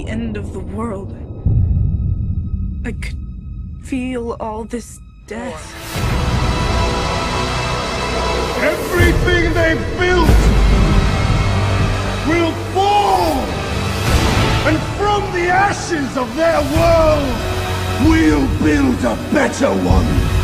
the end of the world. I could feel all this death. Everything they built will fall! And from the ashes of their world, we'll build a better one!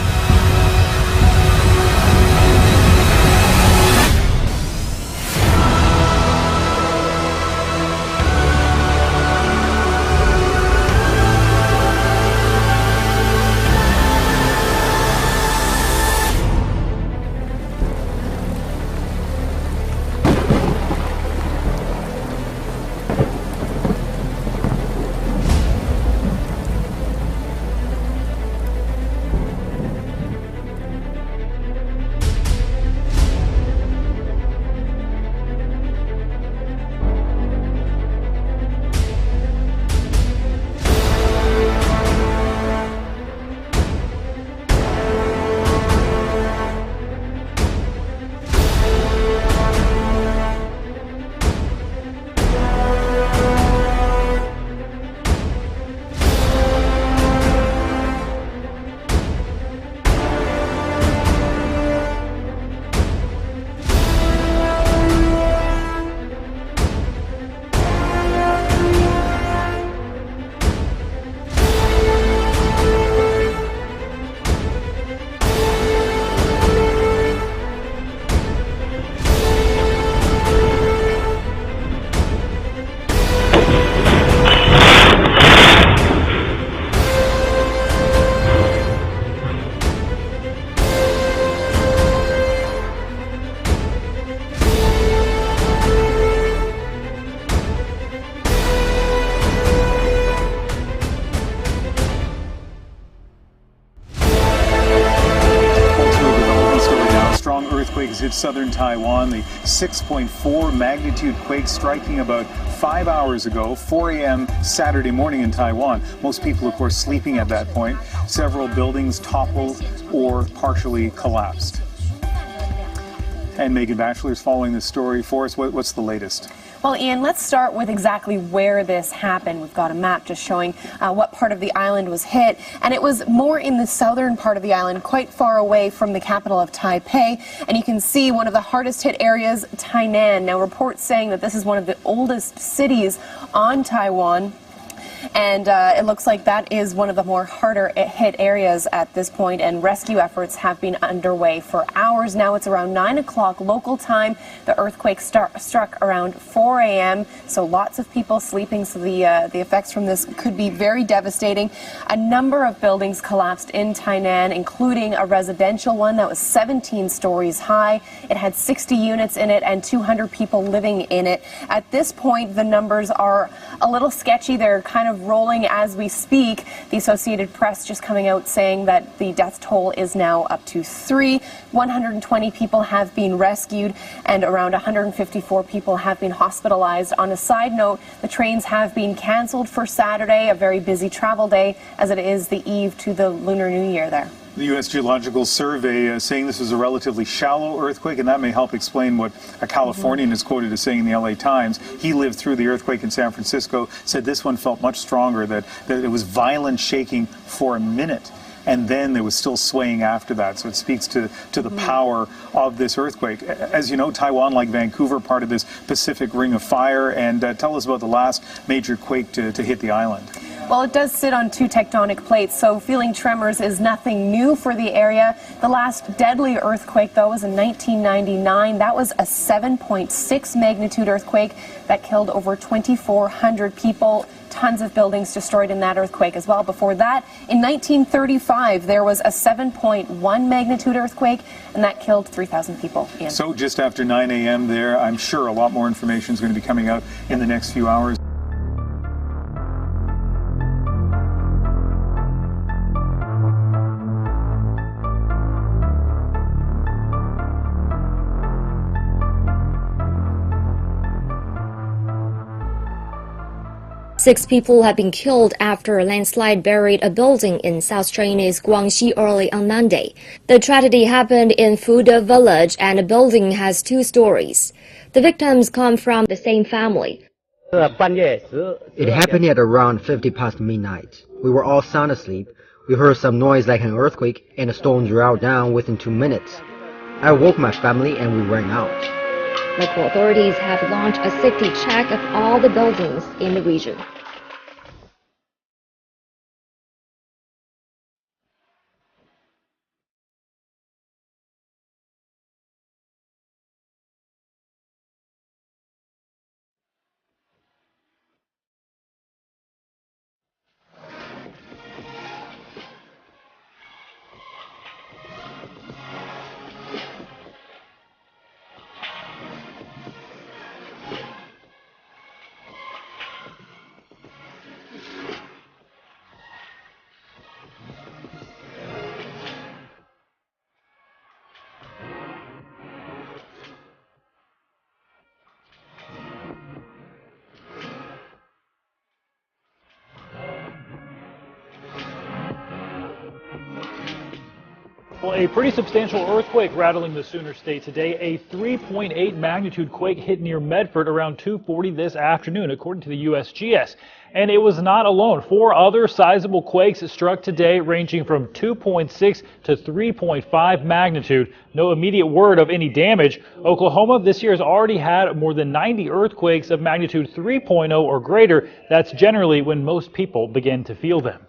Earthquakes hit southern Taiwan. The 6.4 magnitude quake striking about 5 hours ago, 4 a.m. Saturday morning in Taiwan. Most people, of course, sleeping at that point. Several buildings toppled or partially collapsed. And Megan Batchelor's following this story for us. What's the latest? Well, Ian, let's start with exactly where this happened. We've got a map just showing what part of the island was hit, and it was more in the southern part of the island, quite far away from the capital of Taipei. And you can see one of the hardest hit areas, Tainan. Now, reports saying that this is one of the oldest cities on Taiwan. And it looks like that is one of the more harder hit areas at this point, and rescue efforts have been underway for hours now. It's around 9 o'clock local time. The earthquake struck around 4 a.m., so lots of people sleeping, so the effects from this could be very devastating. A number of buildings collapsed in Tainan, including a residential one that was 17 stories high. It had 60 units in it and 200 people living in it. At this point, the numbers are a little sketchy. They're kind of rolling as we speak. The Associated Press just coming out saying that the death toll is now up to 3. 120 people have been rescued and around 154 people have been hospitalized. On a side note, the trains have been canceled for Saturday, a very busy travel day as it is the eve to the Lunar New Year there. The U.S. Geological Survey saying this was a relatively shallow earthquake, and that may help explain what a Californian is quoted as saying in the L.A. Times. He lived through the earthquake in San Francisco, said this one felt much stronger, that it was violent shaking for a minute, and then there was still swaying after that. So it speaks to the power of this earthquake. As you know, Taiwan, like Vancouver, part of this Pacific Ring of Fire, and tell us about the last major quake to hit the island. Well, it does sit on 2 tectonic plates, so feeling tremors is nothing new for the area. The last deadly earthquake, though, was in 1999. That was a 7.6 magnitude earthquake that killed over 2,400 people. Tons of buildings destroyed in that earthquake as well. Before that, in 1935, there was a 7.1 magnitude earthquake, and that killed 3,000 people. Ian. So just after 9 a.m. there, I'm sure a lot more information is going to be coming out in the next few hours. Six people have been killed after a landslide buried a building in South Chinese Guangxi early on Monday. The tragedy happened in Fude village, and the building has 2 stories. The victims come from the same family. It happened at around 50 past midnight. We were all sound asleep. We heard some noise like an earthquake, and the stone dropped down within 2 minutes. I woke my family and we ran out. Local authorities have launched a safety check of all the buildings in the region. Well, a pretty substantial earthquake rattling the Sooner State today. A 3.8 magnitude quake hit near Medford around 2:40 this afternoon, according to the USGS. And it was not alone. 4 other sizable quakes struck today, ranging from 2.6 to 3.5 magnitude. No immediate word of any damage. Oklahoma this year has already had more than 90 earthquakes of magnitude 3.0 or greater. That's generally when most people begin to feel them.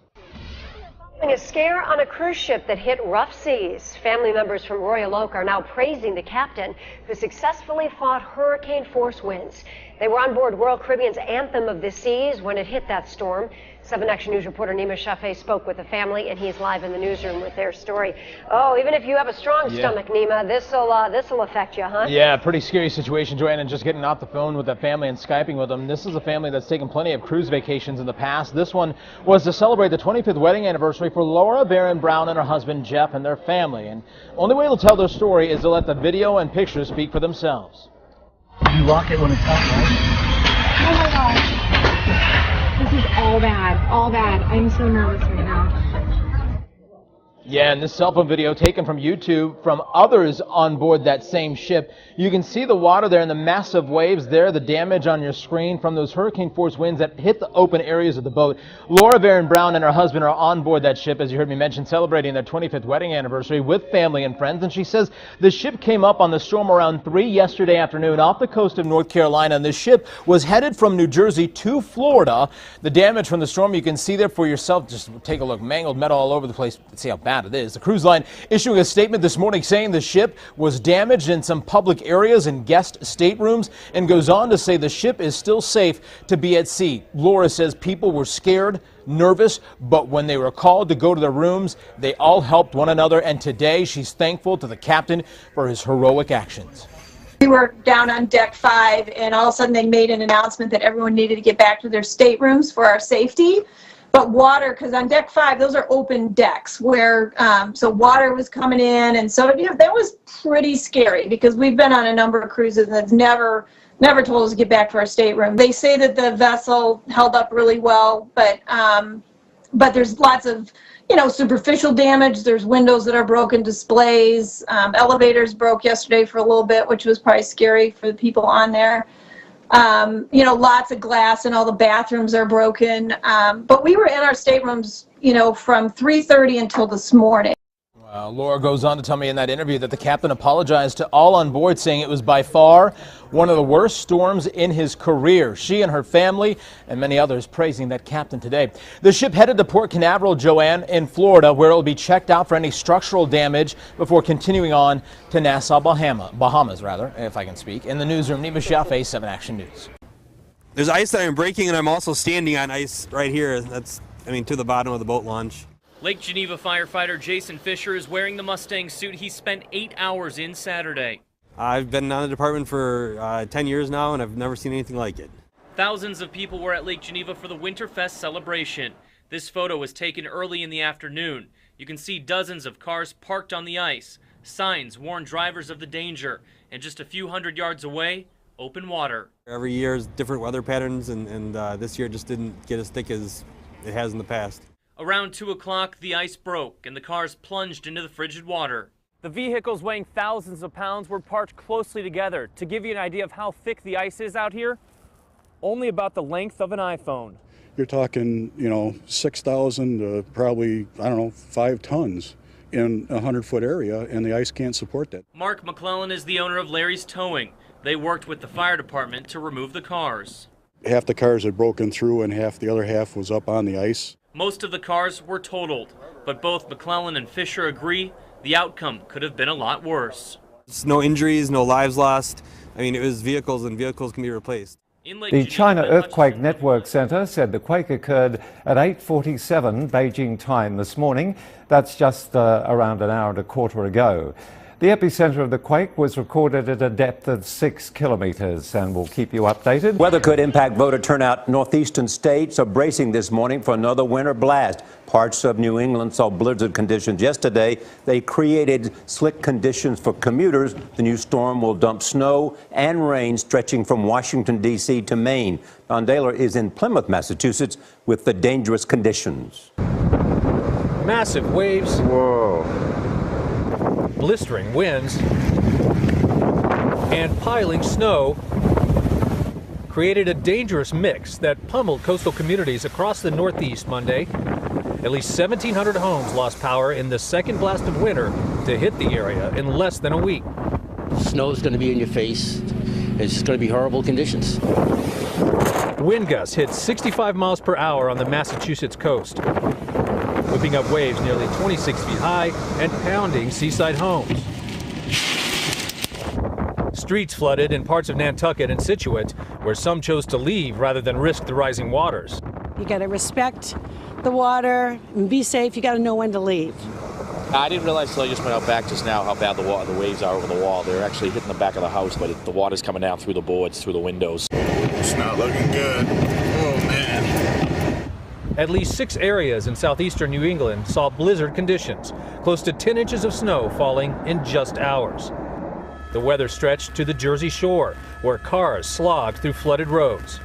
A scare on a cruise ship that hit rough seas. Family members from Royal Oak are now praising the captain who successfully fought hurricane force winds. They were on board Royal Caribbean's Anthem of the Seas when it hit that storm. 7 Action News reporter Nima Shafee spoke with the family, and he's live in the newsroom with their story. Oh, even if you have a strong stomach, Nima, this'll affect you, huh? Yeah, pretty scary situation, Joanne, and just getting off the phone with that family and Skyping with them. This is a family that's taken plenty of cruise vacations in the past. This one was to celebrate the 25th wedding anniversary for Laura Barron Brown and her husband Jeff and their family. And only way they'll tell their story is to let the video and pictures speak for themselves. You lock it when it's hot, right? Oh my gosh. This is all bad. All bad. I'm so nervous right now. Yeah, and this cell phone video taken from YouTube from others on board that same ship. You can see the water there and the massive waves there, the damage on your screen from those hurricane force winds that hit the open areas of the boat. Laura Barron Brown and her husband are on board that ship, as you heard me mention, celebrating their 25th wedding anniversary with family and friends. And she says the ship came up on the storm around 3 yesterday afternoon off the coast of North Carolina. And the ship was headed from New Jersey to Florida. The damage from the storm you can see there for yourself. Just take a look. Mangled metal all over the place. Let's see how bad it is. The cruise line issuing a statement this morning saying the ship was damaged in some public areas and guest staterooms, and goes on to say the ship is still safe to be at sea. Laura says people were scared, nervous, but when they were called to go to their rooms, they all helped one another. And today she's thankful to the captain for his heroic actions. We were down on deck 5, and all of a sudden they made an announcement that everyone needed to get back to their staterooms for our safety. But water, because on deck 5, those are open decks where, so water was coming in. And so, you know, that was pretty scary because we've been on a number of cruises that's never told us to get back to our stateroom. They say that the vessel held up really well, but there's lots of, you know, superficial damage. There's windows that are broken, displays, elevators broke yesterday for a little bit, which was probably scary for the people on there. You know, lots of glass and all the bathrooms are broken. But we were in our staterooms, you know, from 3:30 until this morning. Laura goes on to tell me in that interview that the captain apologized to all on board, saying it was by far one of the worst storms in his career. She and her family and many others praising that captain today. The ship headed to Port Canaveral, Joanne, in Florida, where it will be checked out for any structural damage before continuing on to Nassau, Bahamas, if I can speak. In the newsroom, Nima Shafee, 7 Action News. There's ice that I'm breaking, and I'm also standing on ice right here. That's, I mean, to the bottom of the boat launch. Lake Geneva firefighter Jason Fisher is wearing the Mustang suit he spent 8 hours in Saturday. I've been on the department for 10 years now, and I've never seen anything like it. Thousands of people were at Lake Geneva for the Winterfest celebration. This photo was taken early in the afternoon. You can see dozens of cars parked on the ice. Signs warn drivers of the danger. And just a few hundred yards away, open water. Every year is different weather patterns, and this year just didn't get as thick as it has in the past. Around 2 o'clock, the ice broke and the cars plunged into the frigid water. The vehicles weighing thousands of pounds were parked closely together. To give you an idea of how thick the ice is out here, only about the length of an iPhone. You're talking, 6,000 to probably, 5 tons in a 100-foot area, and the ice can't support that. Mark McClellan is the owner of Larry's Towing. They worked with the fire department to remove the cars. Half the cars had broken through and the other half was up on the ice. Most of the cars were totaled, but both McClellan and Fisher agree the outcome could have been a lot worse. No injuries, no lives lost. I mean, it was vehicles, and vehicles can be replaced. The China Earthquake Network Center said the quake occurred at 8:47 Beijing time this morning. That's just around an hour and a quarter ago. The epicenter of the quake was recorded at a depth of 6 kilometers, and we'll keep you updated. Weather could impact voter turnout. Northeastern states are bracing this morning for another winter blast. Parts of New England saw blizzard conditions yesterday. They created slick conditions for commuters. The new storm will dump snow and rain stretching from Washington, D.C. to Maine. Don Daler is in Plymouth, Massachusetts, with the dangerous conditions. Massive waves. Whoa. Blistering winds and piling snow created a dangerous mix that pummeled coastal communities across the Northeast Monday. At least 1,700 homes lost power in the second blast of winter to hit the area in less than a week. Snow's going to be in your face. It's going to be horrible conditions. Wind gusts hit 65 miles per hour on the Massachusetts coast, whipping up waves nearly 26 feet high and pounding seaside homes. Streets flooded in parts of Nantucket and Scituate, where some chose to leave rather than risk the rising waters. You got to respect the water and be safe. You got to know when to leave. I didn't realize until I just went out back just now how bad the waves are over the wall. They're actually hitting the back of the house, but the water's coming down through the boards, through the windows. It's not looking good. Oh, man. At least 6 areas in southeastern New England saw blizzard conditions, close to 10 inches of snow falling in just hours. The weather stretched to the Jersey Shore, where cars slogged through flooded roads.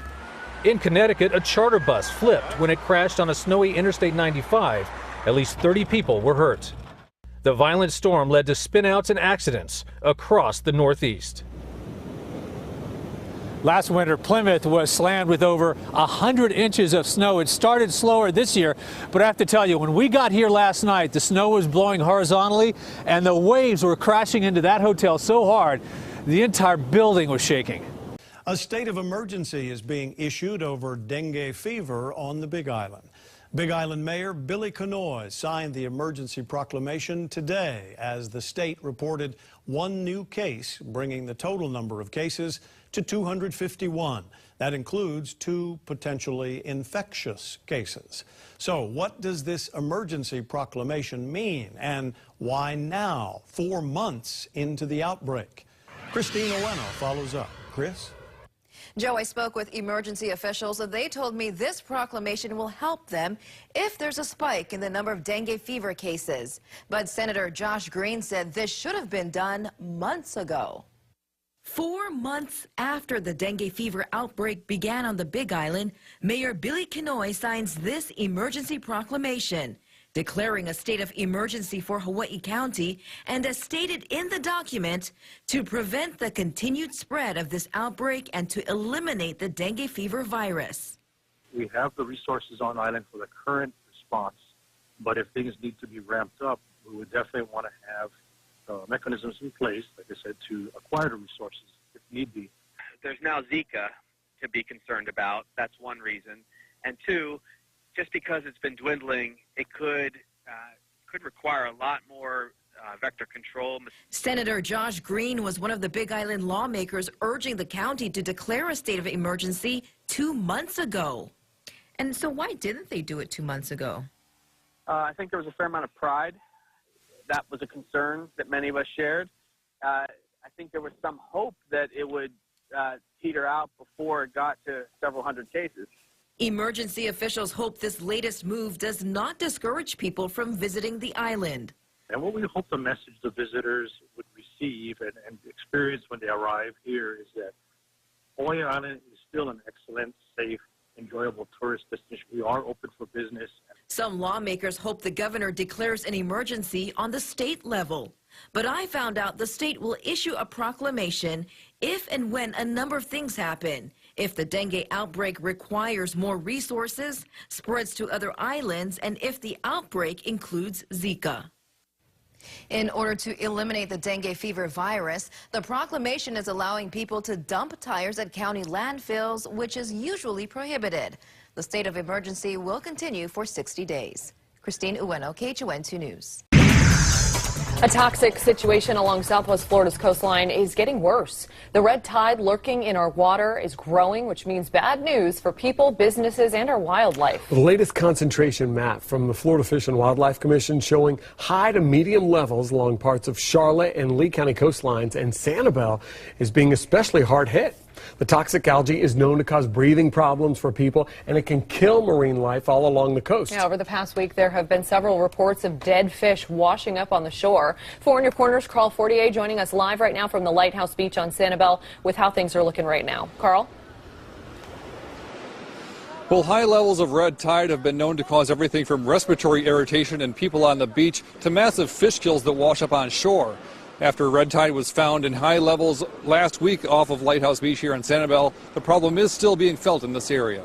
In Connecticut, a charter bus flipped when it crashed on a snowy Interstate 95. At least 30 people were hurt. The violent storm led to spinouts and accidents across the Northeast. Last winter, Plymouth was slammed with over 100 inches of snow. It started slower this year, but I have to tell you, when we got here last night, the snow was blowing horizontally and the waves were crashing into that hotel so hard, the entire building was shaking. A state of emergency is being issued over dengue fever on the Big Island. Big Island Mayor Billy Kenoy signed the emergency proclamation today as the state reported 1 new case, bringing the total number of cases to 251. That includes 2 potentially infectious cases. So what does this emergency proclamation mean, and why now, 4 months into the outbreak? Christine Oweno follows up. Chris? Joe, I spoke with emergency officials, and they told me this proclamation will help them if there's a spike in the number of dengue fever cases. But Senator Josh Green said this should have been done months ago. 4 months after the dengue fever outbreak began on the Big Island, Mayor Billy Kenoy signs this emergency proclamation, declaring a state of emergency for Hawaii County, and as stated in the document, to prevent the continued spread of this outbreak and to eliminate the dengue fever virus. We have the resources on island for the current response, but if things need to be ramped up, we would definitely want to have mechanisms in place, like I said, to acquire the resources if need be. There's now Zika to be concerned about. That's one reason. And 2, just because it's been dwindling, it could require a lot more vector control. Senator Josh Green was one of the Big Island lawmakers urging the county to declare a state of emergency 2 months ago. And so why didn't they do it 2 months ago? I think there was a fair amount of pride. That was a concern that many of us shared. I think there was some hope that it would peter out before it got to several hundred cases. Emergency officials hope this latest move does not discourage people from visiting the island. And what we hope the message the visitors would receive and experience when they arrive here is that Hawaii Island is still an excellent, safe, enjoyable tourist destination. We are open for business. Some lawmakers hope the governor declares an emergency on the state level. But I found out the state will issue a proclamation if and when a number of things happen, if the dengue outbreak requires more resources, spreads to other islands, and if the outbreak includes Zika. In order to eliminate the dengue fever virus, the proclamation is allowing people to dump tires at county landfills, which is usually prohibited. The state of emergency will continue for 60 days. Christine Ueno, KHON 2 News. A toxic situation along southwest Florida's coastline is getting worse. The red tide lurking in our water is growing, which means bad news for people, businesses, and our wildlife. The latest concentration map from the Florida Fish and Wildlife Commission showing high to medium levels along parts of Charlotte and Lee County coastlines, and Sanibel is being especially hard hit. The toxic algae is known to cause breathing problems for people, and it can kill marine life all along the coast. Yeah, over the past week, there have been several reports of dead fish washing up on the shore. 4 in your corners, Carl Fortier joining us live right now from the Lighthouse Beach on Sanibel with how things are looking right now. Carl? Well, high levels of red tide have been known to cause everything from respiratory irritation in people on the beach to massive fish kills that wash up on shore. After red tide was found in high levels last week off of Lighthouse Beach here in Sanibel, the problem is still being felt in this area.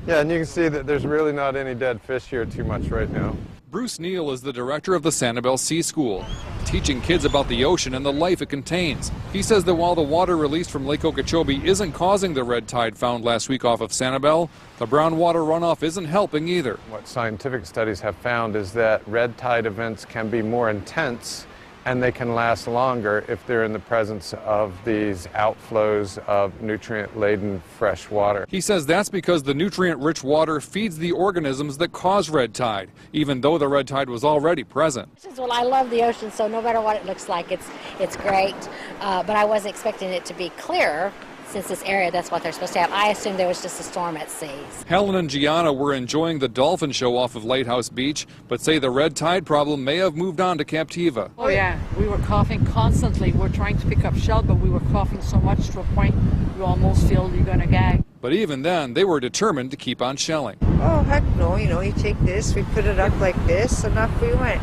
Yeah, and you can see that there's really not any dead fish here too much right now. Bruce Neal is the director of the Sanibel Sea School, teaching kids about the ocean and the life it contains. He says that while the water released from Lake Okeechobee isn't causing the red tide found last week off of Sanibel, the brown water runoff isn't helping either. What scientific studies have found is that red tide events can be more intense and they can last longer if they're in the presence of these outflows of nutrient-laden fresh water. He says that's because the nutrient-rich water feeds the organisms that cause red tide, even though the red tide was already present. Well, I love the ocean, so no matter what it looks like, it's great. But I wasn't expecting it to be clear. Since this area, that's what they're supposed to have. I assumed there was just a storm at sea. Helen and Gianna were enjoying the dolphin show off of Lighthouse Beach, but say the red tide problem may have moved on to Captiva. Oh yeah, we were coughing constantly. We're trying to pick up shell, but we were coughing so much to a point you almost feel you're gonna gag. But even then, they were determined to keep on shelling. Oh, heck no, you take this, we put it up like this, and off we went.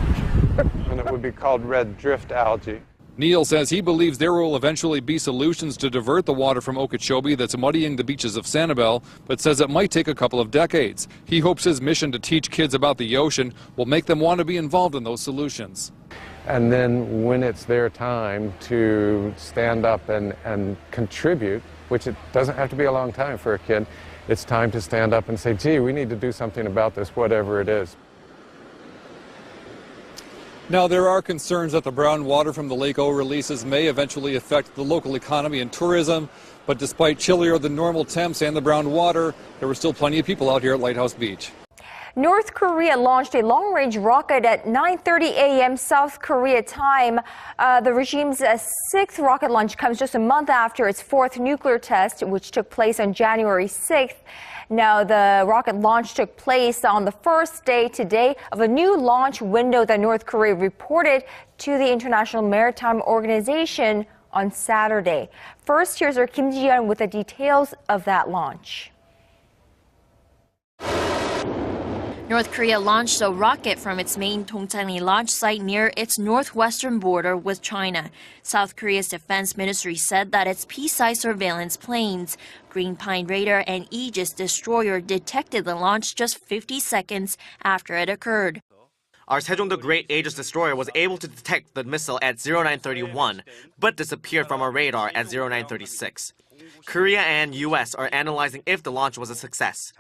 And it would be called red drift algae. Neal says he believes there will eventually be solutions to divert the water from Okeechobee that's muddying the beaches of Sanibel, but says it might take a couple of decades. He hopes his mission to teach kids about the ocean will make them want to be involved in those solutions. And then when it's their time to stand up and contribute, which it doesn't have to be a long time for a kid, it's time to stand up and say, gee, we need to do something about this, whatever it is. Now, there are concerns that the brown water from the Lake O releases may eventually affect the local economy and tourism, but despite chillier than normal temps and the brown water, there were still plenty of people out here at Lighthouse Beach. North Korea launched a long-range rocket at 9:30 a.m. South Korea time. The regime's sixth rocket launch comes just a month after its fourth nuclear test, which took place on January 6th. Now, the rocket launch took place on the first day today of a new launch window that North Korea reported to the International Maritime Organization on Saturday. First, here's our Kim Ji-yeon with the details of that launch. North Korea launched a rocket from its main Dongchang launch site near its northwestern border with China. South Korea's defense ministry said that its peace-side surveillance planes, Green Pine Radar and Aegis destroyer detected the launch just 50 seconds after it occurred. Our Sejongdo Great Aegis destroyer was able to detect the missile at 0931, but disappeared from our radar at 0936. Korea and U.S. are analyzing if the launch was a success.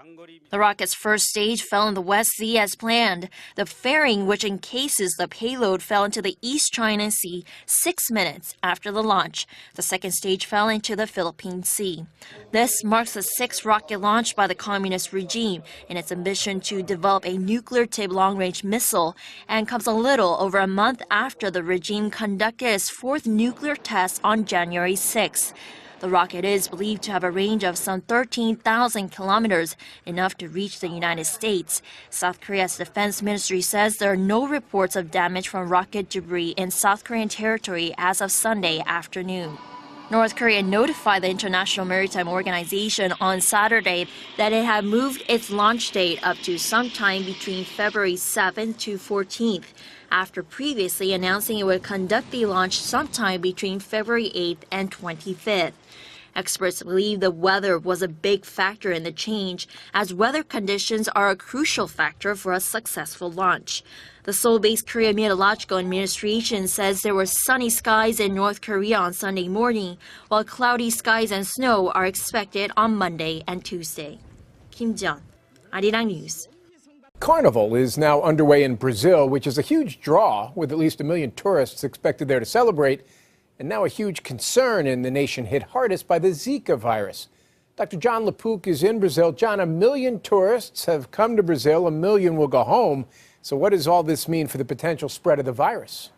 The rocket's first stage fell in the West Sea as planned. The fairing, which encases the payload, fell into the East China Sea 6 minutes after the launch. The second stage fell into the Philippine Sea. This marks the sixth rocket launch by the communist regime in its ambition to develop a nuclear-tipped long-range missile, and comes a little over a month after the regime conducted its fourth nuclear test on January 6th. The rocket is believed to have a range of some 13,000 kilometers, enough to reach the United States. South Korea's defense ministry says there are no reports of damage from rocket debris in South Korean territory as of Sunday afternoon. North Korea notified the International Maritime Organization on Saturday that it had moved its launch date up to sometime between February 7th to 14th, after previously announcing it would conduct the launch sometime between February 8th and 25th. Experts believe the weather was a big factor in the change, as weather conditions are a crucial factor for a successful launch. The Seoul-based Korea Meteorological Administration says there were sunny skies in North Korea on Sunday morning, while cloudy skies and snow are expected on Monday and Tuesday. Kim Jeon, Arirang News. Carnival is now underway in Brazil, which is a huge draw, with at least 1 million tourists expected there to celebrate, and now a huge concern in the nation hit hardest by the Zika virus. Dr. John Lepuc is in Brazil. John, 1 million tourists have come to Brazil. 1 million will go home. So what does all this mean for the potential spread of the virus?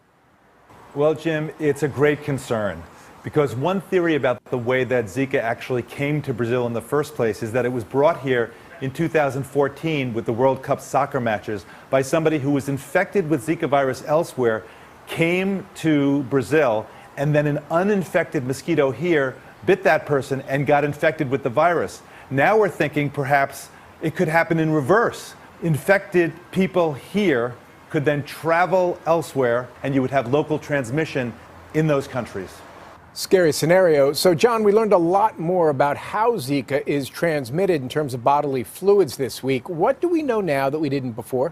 Well, Jim, it's a great concern, because one theory about the way that Zika actually came to Brazil in the first place is that it was brought here in 2014 with the World Cup soccer matches by somebody who was infected with Zika virus elsewhere, came to Brazil, and then an uninfected mosquito here bit that person and got infected with the virus. Now we're thinking perhaps it could happen in reverse. Infected people here could then travel elsewhere, and you would have local transmission in those countries. Scary scenario. So, John, we learned a lot more about how Zika is transmitted in terms of bodily fluids this week. What do we know now that we didn't before?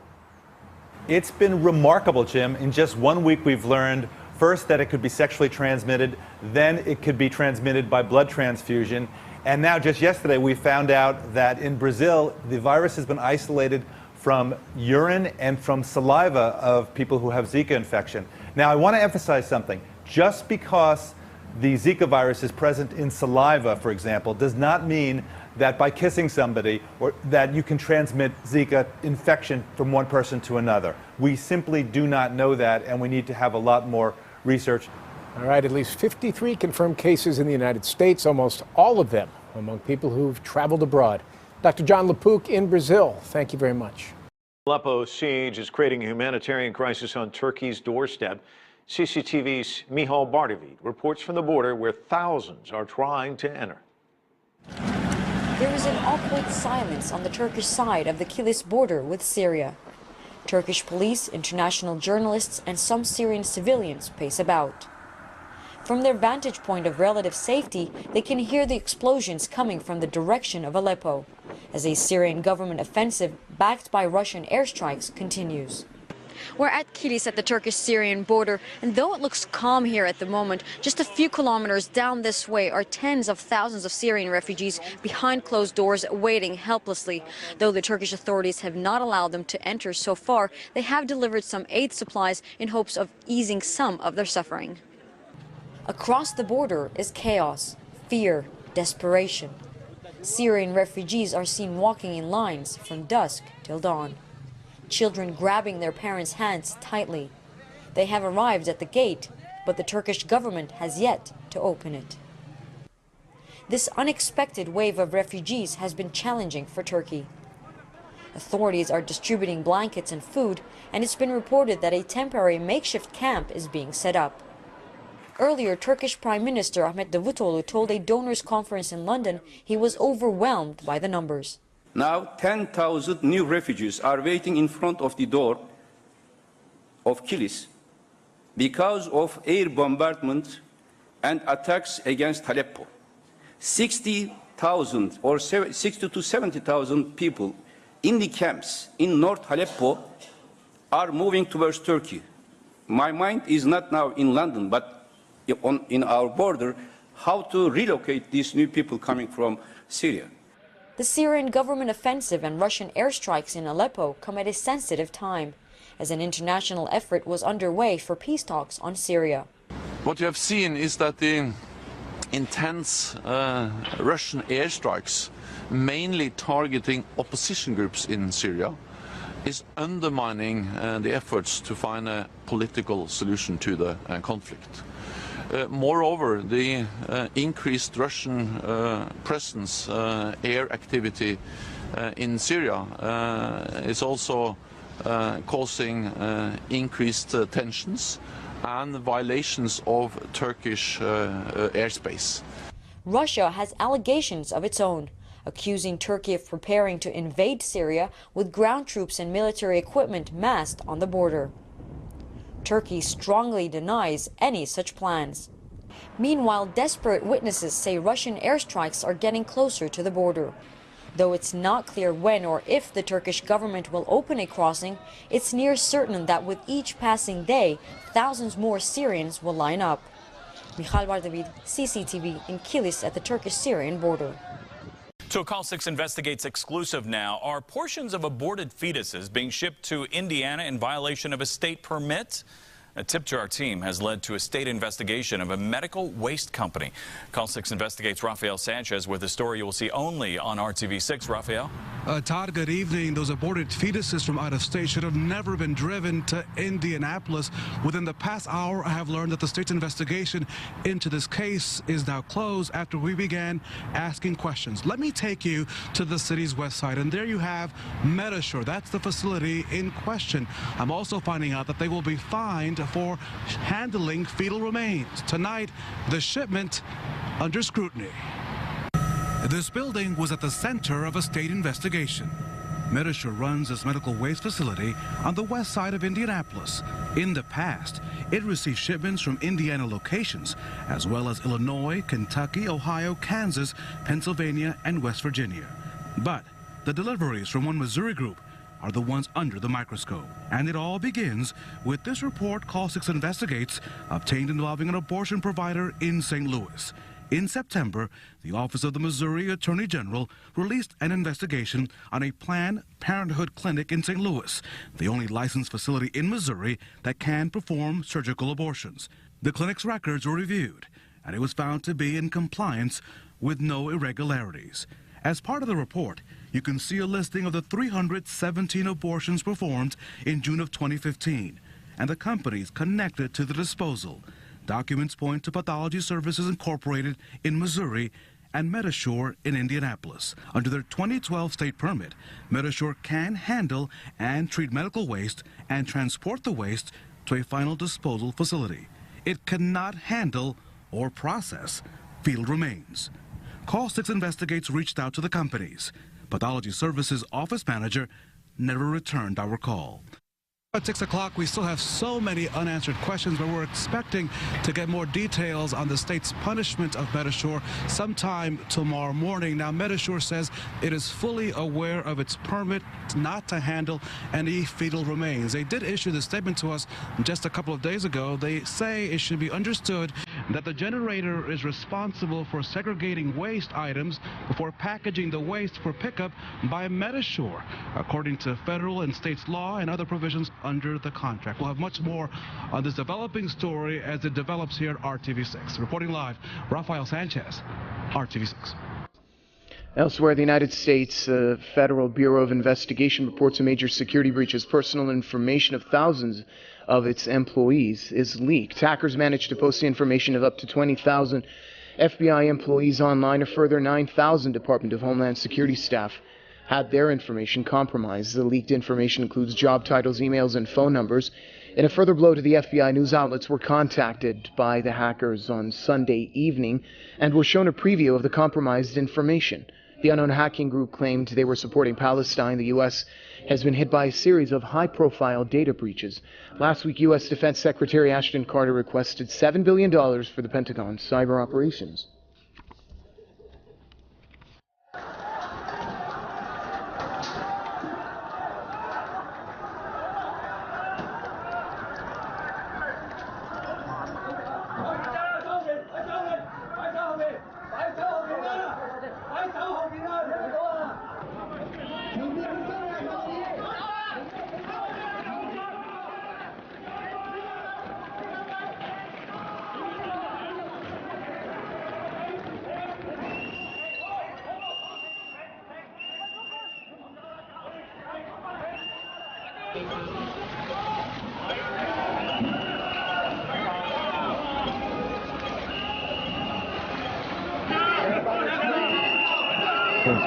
It's been remarkable, Jim. In just 1 week, we've learned first that it could be sexually transmitted, then it could be transmitted by blood transfusion. And now, just yesterday, we found out that in Brazil, the virus has been isolated from urine and from saliva of people who have Zika infection. Now, I want to emphasize something. Just because the Zika virus is present in saliva, for example, does not mean that by kissing somebody or that you can transmit Zika infection from one person to another. We simply do not know that, and we need to have a lot more research. All right, at least 53 confirmed cases in the United States, almost all of them among people who've traveled abroad. Dr. John Lepuc in Brazil, thank you very much. Aleppo siege is creating a humanitarian crisis on Turkey's doorstep. CCTV's Mihal Bardavid reports from the border where thousands are trying to enter. There is an awkward silence on the Turkish side of the Kilis border with Syria. Turkish police, international journalists, and some Syrian civilians pace about. From their vantage point of relative safety, they can hear the explosions coming from the direction of Aleppo, as a Syrian government offensive backed by Russian airstrikes continues. We're at Kilis at the Turkish-Syrian border, and though it looks calm here at the moment, just a few kilometers down this way are tens of thousands of Syrian refugees behind closed doors waiting helplessly. Though the Turkish authorities have not allowed them to enter so far, they have delivered some aid supplies in hopes of easing some of their suffering. Across the border is chaos, fear, desperation. Syrian refugees are seen walking in lines from dusk till dawn. Children grabbing their parents' hands tightly. They have arrived at the gate, but the Turkish government has yet to open it. This unexpected wave of refugees has been challenging for Turkey. Authorities are distributing blankets and food, and it's been reported that a temporary makeshift camp is being set up. Earlier, Turkish Prime Minister Ahmet Davutoğlu told a donors conference in London he was overwhelmed by the numbers. Now 10,000 new refugees are waiting in front of the door of Kilis because of air bombardment and attacks against Aleppo. 60,000 or 60 to 70,000 people in the camps in North Aleppo are moving towards Turkey. My mind is not now in London, but in our border, how to relocate these new people coming from Syria. The Syrian government offensive and Russian airstrikes in Aleppo come at a sensitive time, as an international effort was underway for peace talks on Syria. What you have seen is that the intense Russian airstrikes, mainly targeting opposition groups in Syria, is undermining the efforts to find a political solution to the conflict. Moreover, the increased Russian presence, air activity in Syria is also causing increased tensions and violations of Turkish airspace. Russia has allegations of its own, accusing Turkey of preparing to invade Syria with ground troops and military equipment massed on the border. Turkey strongly denies any such plans. Meanwhile, desperate witnesses say Russian airstrikes are getting closer to the border. Though it's not clear when or if the Turkish government will open a crossing, it's near certain that with each passing day, thousands more Syrians will line up. Michal Bardavid, CCTV in Kilis at the Turkish-Syrian border. So Call 6 Investigates exclusive now. Are portions of aborted fetuses being shipped to Indiana in violation of a state permit? A tip to our team has led to a state investigation of a medical waste company. Call 6 Investigates Rafael Sanchez with a story you will see only on RTV6. Rafael? Todd, good evening. Those aborted fetuses from out of state should have never been driven to Indianapolis. Within the past hour, I have learned that the state's investigation into this case is now closed after we began asking questions. Let me take you to the city's west side, and there you have Medishore. That's the facility in question. I'm also finding out that they will be fined for handling fetal remains. Tonight, the shipment under scrutiny. This building was at the center of a state investigation. Medishore runs this medical waste facility on the west side of Indianapolis. In the past, it received shipments from Indiana locations, as well as Illinois, Kentucky, Ohio, Kansas, Pennsylvania, and West Virginia. But the deliveries from one Missouri group are the ones under the microscope. And it all begins with this report Call 6 Investigates, obtained involving an abortion provider in St. Louis. In September, the Office of the Missouri Attorney General released an investigation on a Planned Parenthood clinic in St. Louis, the only licensed facility in Missouri that can perform surgical abortions. The clinic's records were reviewed, and it was found to be in compliance with no irregularities. As part of the report, you can see a listing of the 317 abortions performed in June of 2015 and the companies connected to the disposal. Documents point to Pathology Services Incorporated in Missouri and Medishore in Indianapolis. Under their 2012 state permit, Medishore can handle and treat medical waste and transport the waste to a final disposal facility. It cannot handle or process fetal remains. Call 6 Investigates reached out to the companies. Pathology Services office manager never returned our call. At 6 o'clock, we still have so many unanswered questions, but we're expecting to get more details on the state's punishment of Medishore sometime tomorrow morning. Now, Medishore says it is fully aware of its permit not to handle any fetal remains. They did issue the statement to us just a couple of days ago. They say it should be understood that the generator is responsible for segregating waste items before packaging the waste for pickup by Medishore, according to federal and state's law and other provisions under the contract. We'll have much more on this developing story as it develops here at RTV6. Reporting live, Rafael Sanchez, RTV6. Elsewhere, the United States Federal Bureau of Investigation reports a major security breach as personal information of thousands of its employees is leaked. Hackers managed to post the information of up to 20,000 FBI employees online. A further 9,000 Department of Homeland Security staff had their information compromised. The leaked information includes job titles, emails, and phone numbers. In a further blow to the FBI, news outlets were contacted by the hackers on Sunday evening and were shown a preview of the compromised information. The unknown hacking group claimed they were supporting Palestine. The U.S. has been hit by a series of high-profile data breaches. Last week, U.S. Defense Secretary Ashton Carter requested $7 billion for the Pentagon's cyber operations.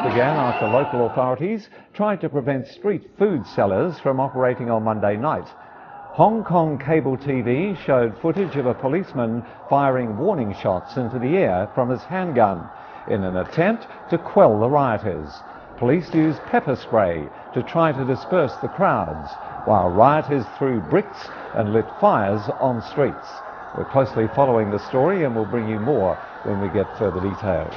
Began after local authorities tried to prevent street food sellers from operating on Monday night. Hong Kong cable TV showed footage of a policeman firing warning shots into the air from his handgun in an attempt to quell the rioters. Police used pepper spray to try to disperse the crowds, while rioters threw bricks and lit fires on streets. We're closely following the story and we'll bring you more when we get further details.